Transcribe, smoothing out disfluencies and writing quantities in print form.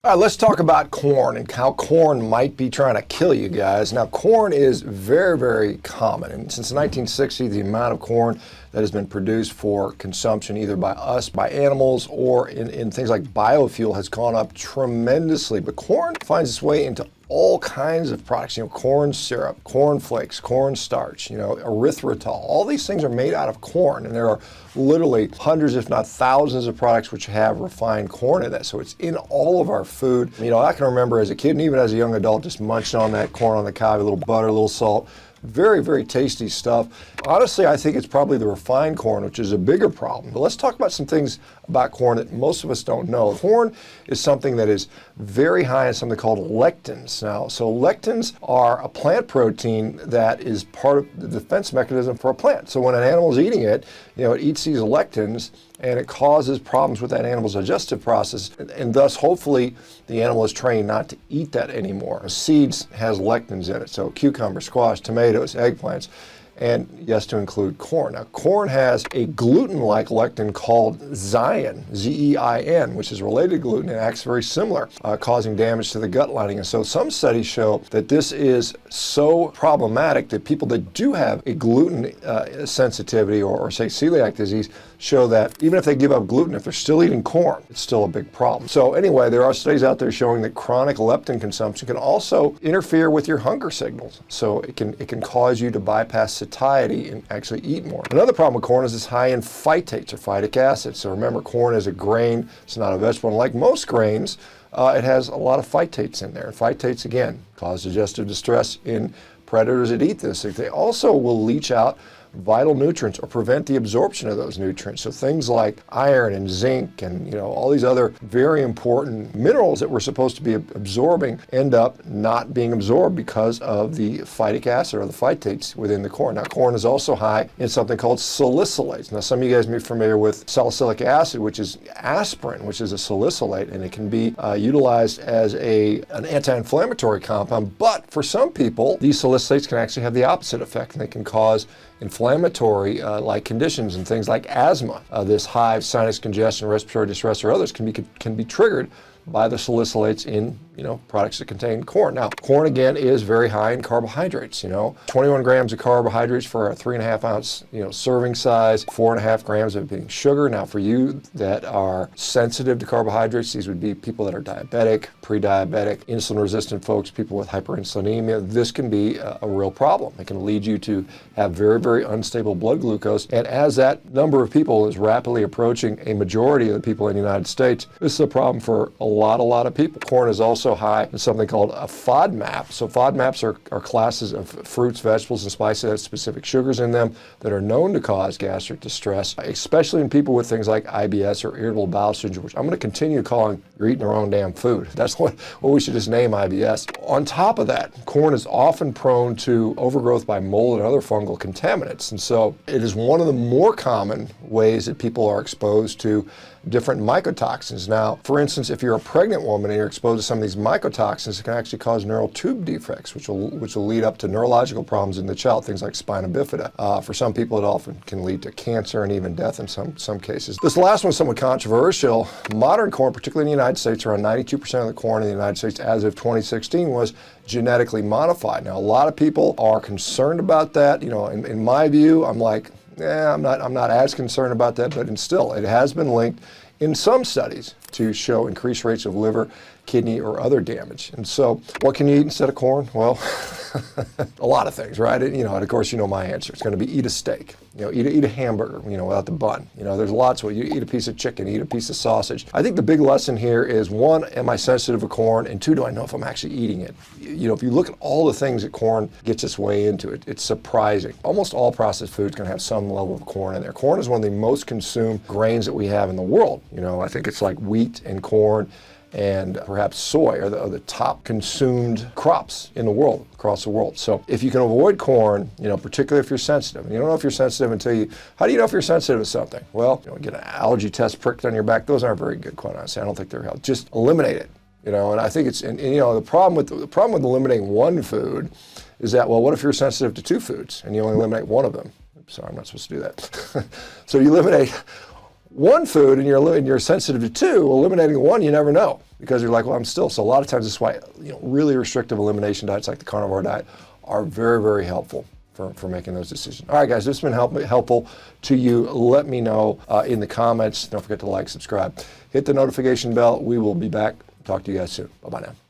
All right, let's talk about corn and how corn might be trying to kill you guys. Now, corn is very, very common. And since the 1960s, the amount of corn that has been produced for consumption either by us, by animals, or in things like biofuel has gone up tremendously. But corn finds its way into all kinds of products, corn syrup, corn flakes, corn starch, erythritol. All these things are made out of corn, and there are literally hundreds, if not thousands of products which have refined corn in it. So it's in all of our food. I can remember as a kid and even as a young adult just munching on that corn on the cob, a little butter, a little salt. Very, very tasty stuff. Honestly, I think it's probably the refined corn, which is a bigger problem. But let's talk about some things about corn that most of us don't know. Corn is something that is very high in something called lectins. Now, so lectins are a plant protein that is part of the defense mechanism for a plant. So when an animal is eating it, it eats these lectins, and it causes problems with that animal's digestive process, and thus hopefully the animal is trained not to eat that anymore. Seeds has lectins in it, so cucumber, squash, tomatoes, eggplants, and yes, to include corn. Now, corn has a gluten-like lectin called zein, Z-E-I-N, which is related to gluten and acts very similar, causing damage to the gut lining. And so some studies show that this is so problematic that people that do have a gluten sensitivity or say celiac disease show that even if they give up gluten, if they're still eating corn, it's still a big problem. So anyway, there are studies out there showing that chronic leptin consumption can also interfere with your hunger signals. So it can cause you to bypass satiety and actually eat more. Another problem with corn is it's high in phytates or phytic acid. So remember, corn is a grain, it's not a vegetable. And like most grains, it has a lot of phytates in there. And phytates, again, cause digestive distress in predators that eat this. They also will leach out vital nutrients or prevent the absorption of those nutrients. So things like iron and zinc and all these other very important minerals that we're supposed to be absorbing end up not being absorbed because of the phytic acid or the phytates within the corn. Now, corn is also high in something called salicylates. Now, some of you guys may be familiar with salicylic acid, which is aspirin, which is a salicylate, and it can be utilized as an anti-inflammatory compound. But for some people, these salicylates can actually have the opposite effect, and they can cause inflammatory like conditions and things like asthma. This hives, sinus congestion, respiratory distress, or others can be triggered by the salicylates in products that contain corn. Now, corn again is very high in carbohydrates. 21 grams of carbohydrates for a 3.5 ounce serving size, 4.5 grams of being sugar. Now, for you that are sensitive to carbohydrates, these would be people that are diabetic, pre-diabetic, insulin-resistant folks, people with hyperinsulinemia. This can be a real problem. It can lead you to have very, very unstable blood glucose. And as that number of people is rapidly approaching a majority of the people in the United States, this is a problem for a lot of people. Corn is also high in something called a FODMAP. So FODMAPs are classes of fruits, vegetables, and spices that have specific sugars in them that are known to cause gastric distress, especially in people with things like IBS or irritable bowel syndrome, which I'm going to continue calling you're eating the wrong damn food. That's what we should just name IBS. On top of that, corn is often prone to overgrowth by mold and other fungal contaminants. And so it is one of the more common ways that people are exposed to different mycotoxins. Now, for instance, if you're a pregnant woman and you're exposed to some of these mycotoxins, it can actually cause neural tube defects, which will lead up to neurological problems in the child, things like spina bifida. For some people, it often can lead to cancer and even death in some cases. This last one is somewhat controversial. Modern corn, particularly in the United States, around 92% of the corn in the United States as of 2016 was genetically modified. Now, a lot of people are concerned about that. In my view, I'm like, I'm not as concerned about that, but still, it has been linked in some studies to show increased rates of liver, kidney, or other damage. And so, what can you eat instead of corn? Well, a lot of things, right? And of course, my answer. It's going to be eat a steak. Eat a hamburger, without the bun. There's lots of, you eat a piece of chicken, eat a piece of sausage. I think the big lesson here is, one, am I sensitive to corn? And two, do I know if I'm actually eating it? If you look at all the things that corn gets its way into, it's surprising. Almost all processed foods can have some level of corn in there. Corn is one of the most consumed grains that we have in the world. I think it's like wheat and corn and perhaps soy are the top consumed crops in the world, across the world. So if you can avoid corn, particularly if you're sensitive, and you don't know if you're sensitive how do you know if you're sensitive to something? Well, get an allergy test pricked on your back. Those aren't very good, quite honestly. I don't think they're healthy. Just eliminate it, and I think it's, the problem with eliminating one food is that, well, what if you're sensitive to two foods and you only eliminate one of them? Sorry, I'm not supposed to do that. So you eliminate one food and you're sensitive to two, eliminating one, you never know, because you're like, well, I'm still. So a lot of times that's why, really restrictive elimination diets like the carnivore diet are very, very helpful for making those decisions. All right, guys, this has been helpful to you. Let me know in the comments. Don't forget to like, subscribe, hit the notification bell. We will be back. Talk to you guys soon. Bye-bye now.